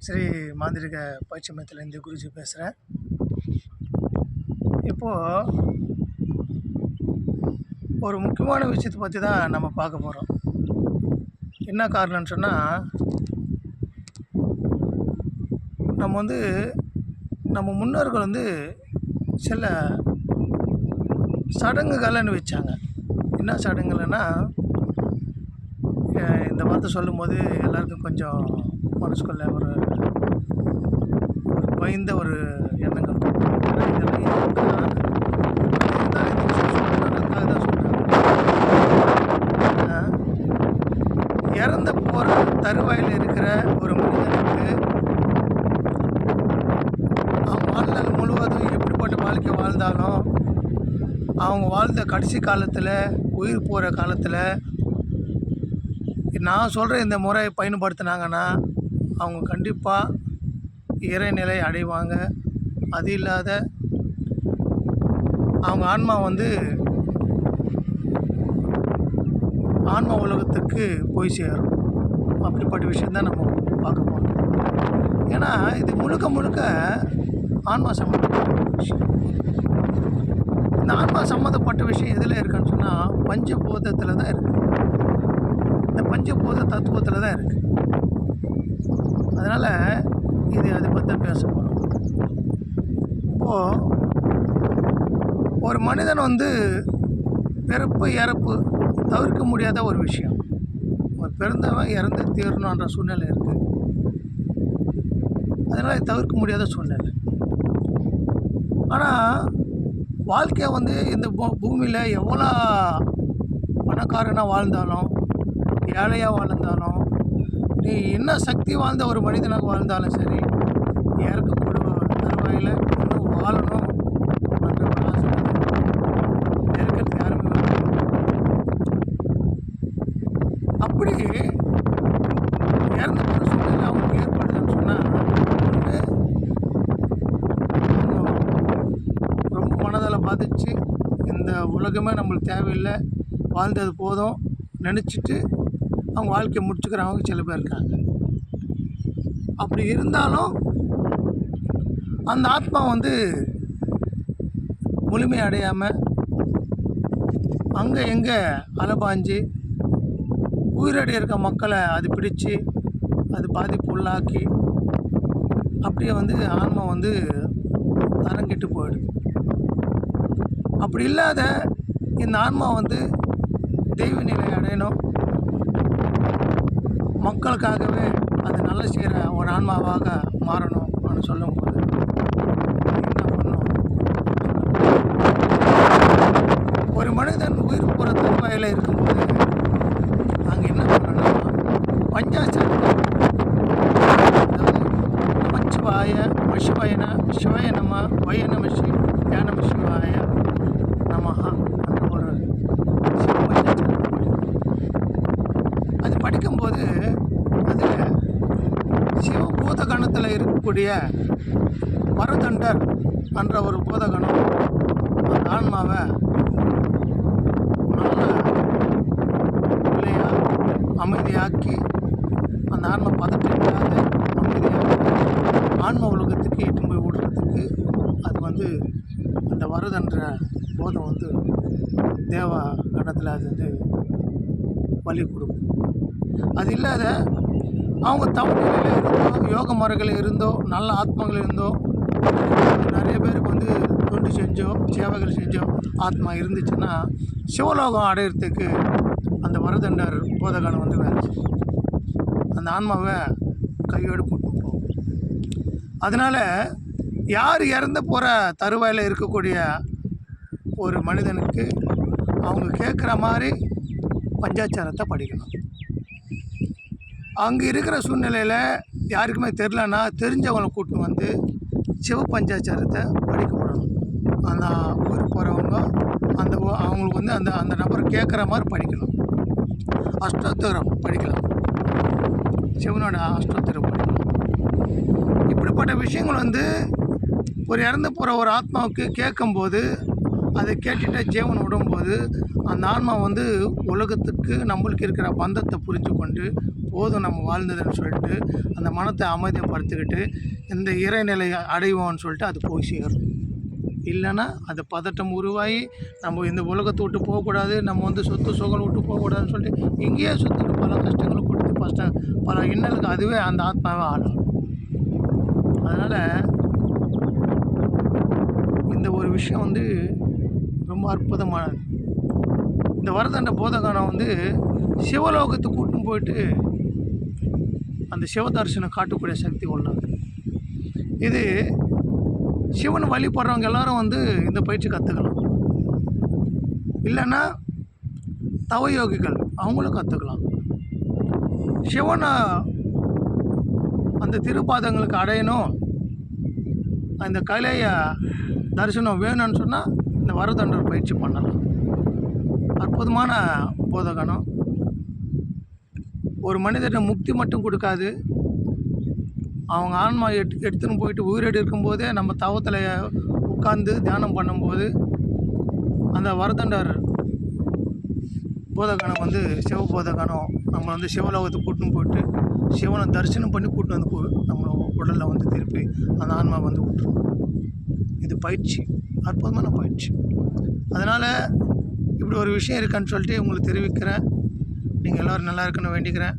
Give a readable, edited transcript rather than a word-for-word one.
ஸ்ரீ மாந்திரிக பயிற்சி மையத்திலேருந்து குருஜி பேசுகிறேன். இப்போது ஒரு முக்கியமான விஷயத்தை பற்றி தான் நம்ம பார்க்க போகிறோம். என்ன காரணம்னு சொன்னால், நம்ம முன்னோர்கள் சில சடங்குகளை வச்சாங்க. என்ன சடங்குகள்னா, இந்த வார்த்தை சொல்லும்போது எல்லாருக்கும் கொஞ்சம் மனசுக்குள்ள ஒரு பயந்த ஒரு எண்ணங்கள் இருக்கும். ஏன்னா இதெல்லாம் இறந்து போகிற தருவாயில் இருக்கிற ஒரு மனிதனுக்கு அவங்க வாழ்நாள் முழுவதும் எப்படிப்பட்ட வாழ்க்கை வாழ்ந்தாலும், அவங்க வாழ்ந்த கடைசி காலத்தில், உயிர் போகிற காலத்தில் நான் சொல்கிற இந்த முறையை பயன்படுத்தினாங்கன்னா அவங்க கண்டிப்பாக இறைநிலை அடைவாங்க. அது இல்லாத அவங்க ஆன்மா உலகத்துக்கு போய் சேரும். அப்படிப்பட்ட விஷயந்தான் நம்ம பார்க்க போகிறோம். ஏன்னா இது முழுக்க ஆன்மா சம்மந்தப்பட்ட விஷயம். இந்த ஆன்மா சம்மந்தப்பட்ட விஷயம் எதில் இருக்குன்னு சொன்னால், பஞ்சபூதத்தில் தான் இருக்குது. இந்த பஞ்சபூத தத்துவத்தில் தான் இருக்குது. அதனால் அதை பற்றி பேச போகிறோம். இப்போது ஒரு மனிதன் பிறப்பு இறப்பு தவிர்க்க முடியாத ஒரு விஷயம். ஒரு பிறந்தவன் இறந்து தீரணுன்ற சூழ்நிலை இருக்குது. அதனால் தவிர்க்க முடியாத சூழ்நிலை. ஆனால் வாழ்க்கையை இந்த பூமியில் எவ்வளோ பணக்காரனாக வாழ்ந்தாலும், ஏழையாக வாழ்ந்தாலும், நீ என்ன சக்தி வாழ்ந்த ஒரு மனிதனாக வாழ்ந்தாலும் சரி, இறக்கக்கூடிய தருவாயில் இன்னும் வாழணும் என்ற ஒரு ஆசை இருக்கிறது யாருமே அப்படி இறந்து போகிற சூழ்நிலை அவங்களுக்கு ஏற்படுதுன்னு சொன்னால், ரொம்ப மனதில் பாதிச்சு இந்த உலகமே நம்மளுக்கு தேவையில்லை, வாழ்ந்தது போதும் நினச்சிட்டு அவங்க வாழ்க்கையை முடிச்சுக்கிறவங்க சில பேர் இருக்காங்க. அப்படி இருந்தாலும் அந்த ஆத்மா முழுமை அடையாமல் அங்கே எங்கே அலைபாஞ்சு உயிரடி இருக்க மக்களை அது பிடிச்சு அது பாதிப்பு உள்ளாக்கி அப்படியே ஆன்மா தரங்கிட்டு போயிடுது. அப்படி இல்லாத இந்த ஆன்மா தெய்வ நிலை அடையணும், மக்களுக்காகவே அது நல்ல செய்கிற ஒரு ஆன்மாவாக மாறணும் அப்படின்னு சொல்லும்போது என்ன பண்ணும்? ஒரு மனிதன் உயிர் போகிற தருவாயில் இருக்கும்போது அங்கே என்ன பண்ணணும்னா, பஞ்சாட்சரம், அதாவது நமச்சிவாய மசிவயன சிவய நம வய நம ஸ்ரீ ஞான சிவாய நமஹா அந்த ஒரு சிவ பஞ்சாட்சரம் அது படிக்கும்போது அதில் சிவபூதகணத்தில் இருக்கக்கூடிய வரதண்டர் என்ற ஒரு பூதகணம் அந்த ஆன்மாவை நல்ல நிலையாக அமைதியாக்கி, அந்த ஆன்மா பதற்றமில்லாத அமைதியாக்கி ஆன்ம உலகத்துக்கு எட்டு போய் விடுறதுக்கு அது அந்த வரதன்ற போதம் தேவ கணத்தில் அது வழி கொடுக்கும். அது இல்லாத அவங்க தவறு நிலையில் இருந்தோ, யோக முறைகள் இருந்தோ, நல்ல ஆத்மாக்கள் இருந்தோ, நிறைய பேருக்கு தொண்டு செஞ்சோ, சேவைகள் செஞ்சோ ஆத்மா இருந்துச்சுன்னா சிவலோகம் அடையிறதுக்கு அந்த வரதண்டர் போதகணம் வேலை அந்த ஆன்மாவை கையோடு போட்டு போகும். அதனால் யார் இறந்து போகிற தருவாயில் இருக்கக்கூடிய ஒரு மனிதனுக்கு அவங்க கேட்குற மாதிரி பஞ்சாச்சாரத்தை படிக்கணும். அங்கே இருக்கிற சூழ்நிலையில் யாருக்குமே தெரிலன்னா தெரிஞ்சவங்களை கூட்டின்னு சிவ பஞ்சாச்சாரத்தை படிக்க விடணும். அந்த ஊருக்கு போகிறவங்க அவங்களுக்கு அந்த நபர் கேட்குற மாதிரி படிக்கணும். அஷ்டோத்தரம் படிக்கலாம், சிவனோட அஷ்டோத்தரம் படிக்கலாம். இப்படிப்பட்ட விஷயங்கள் ஒரு இறந்து போகிற ஒரு ஆத்மாவுக்கு கேட்கும்போது, அதை கேட்டுட்டு ஜீவன் விடும்போது அந்த ஆன்மா உலகத்துக்கு நம்மளுக்கு இருக்கிற பந்தத்தை புரிஞ்சு கொண்டு போதும் நம்ம வாழ்ந்ததுன்னு சொல்லிட்டு அந்த மனத்தை அமைதிப்படுத்திக்கிட்டு இந்த இறைநிலை அடைவோம்னு சொல்லிட்டு அது போய் சேரும். இல்லைன்னா அது பதட்டம் உருவாகி நம்ம இந்த உலகத்தை விட்டு போகக்கூடாது, நம்ம வந்து சொத்து சுகம் விட்டு போகக்கூடாதுன்னு சொல்லிட்டு இங்கேயே சுற்றிட்டு பல கஷ்டங்களை கொடுத்து பல இன்னலுக்கு அதுவே அந்த ஆத்மாவே ஆடும். அதனால் இந்த ஒரு விஷயம் வந்து ரொம்ப அற்புதமானது. இந்த வரதண்ட போதகானம் வந்து சிவலோகத்துக்கு கூட்டின்னு போயிட்டு அந்த சிவ தரிசனம் காட்டக்கூடிய சக்தி உள்ளது. இது சிவனை வழிபடுறவங்க எல்லாரும் வந்து இந்த பயிற்சி கற்றுக்கலாம். இல்லைன்னா தவயோகிகள் அவங்களும் கற்றுக்கலாம். சிவனை அந்த திருப்பாதங்களுக்கு அடையணும், அந்த கலைய தரிசனம் வேணும்னு சொன்னால் இந்த வரதண்டர் பயிற்சி பண்ணலாம். அற்புதமான போதகனம். ஒரு மனிதனை முக்தி மட்டும் கொடுக்காது, அவங்க ஆன்மா எடுத்துன்னு போயிட்டு உயிரோடு இருக்கும்போதே நம்ம தவத்தில் உட்கார்ந்து தியானம் பண்ணும்போது அந்த வரதண்டர் போதகனம் வந்து சிவ போதகனம் நம்ம வந்து சிவலோகத்துக்கு கூட்டின்னு போயிட்டு சிவனை தரிசனம் பண்ணி கூட்டின்னு வந்து நம்ம உடலில் வந்து திருப்பி அந்த ஆன்மா வந்து விட்டுரும். இது பயிற்சி, அற்புதமான பயிற்சி. அதனால் இப்படி ஒரு விஷயம் இருக்கான்னு சொல்லிட்டு உங்களுக்கு தெரிவிக்கிறேன். நீங்கள் எல்லோரும் நல்லா இருக்குன்னு வேண்டிக்கிறேன்.